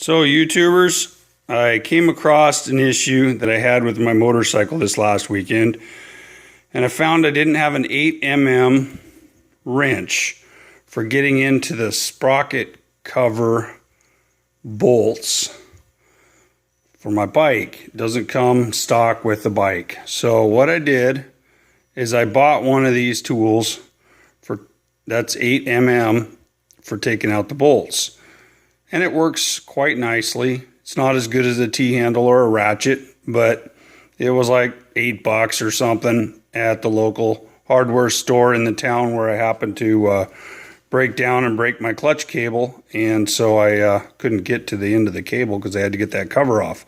So YouTubers, I came across an issue that I had with my motorcycle this last weekend, and I found I didn't have an 8mm wrench for getting into the sprocket cover bolts for my bike. It doesn't come stock with the bike. So what I did is I bought one of these tools that's 8mm for taking out the bolts. And it works quite nicely. It's not as good as a T-handle or a ratchet, but it was like $8 or something at the local hardware store in the town where I happened to break down and break my clutch cable. And so I couldn't get to the end of the cable because I had to get that cover off.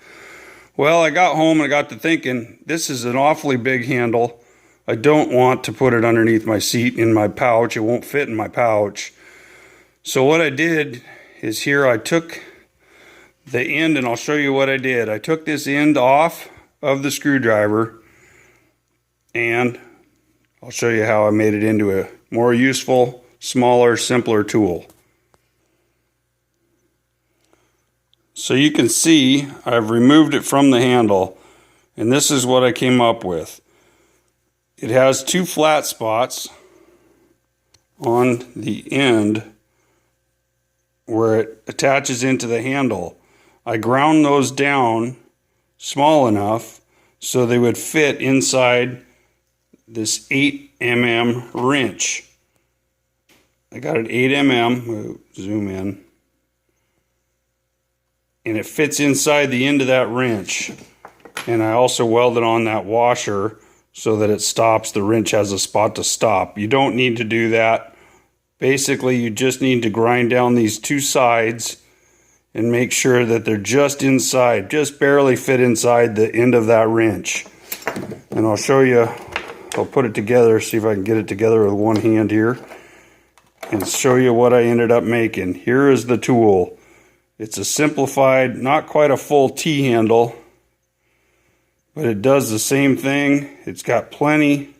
Well, I got home and I got to thinking, this is an awfully big handle. I don't want to put it underneath my seat in my pouch. It won't fit in my pouch. So what I did is here I took the end, and I'll show you what I did. I took this end off of the screwdriver, and I'll show you how I made it into a more useful, smaller, simpler tool. So you can see I've removed it from the handle, and this is what I came up with. It has two flat spots on the end where it attaches into the handle. I ground those down small enough so they would fit inside this 8mm wrench. I got an 8mm, zoom in, and it fits inside the end of that wrench. And I also welded on that washer so that it stops. The wrench has a spot to stop. You don't need to do that. Basically, you just need to grind down these two sides and make sure that they're just inside, just barely fit inside the end of that wrench. And I'll show you, I'll put it together, see if I can get it together with one hand here, and show you what I ended up making. Here is the tool. It's a simplified, not quite a full T-handle, but it does the same thing. It's got plenty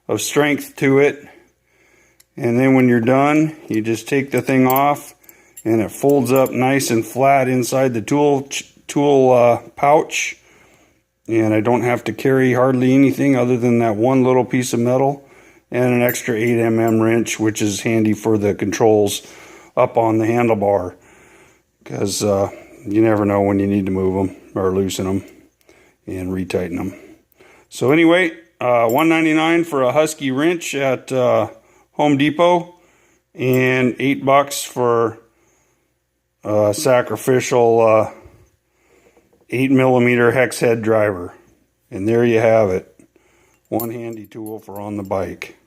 of strength to it. And then when you're done, you just take the thing off and it folds up nice and flat inside the tool pouch. And I don't have to carry hardly anything other than that one little piece of metal and an extra 8mm wrench, which is handy for the controls up on the handlebar, because you never know when you need to move them or loosen them and retighten them. So anyway, $1.99 for a Husky wrench at Home Depot, and $8 for a sacrificial 8mm hex head driver. And there you have it. One handy tool for on the bike.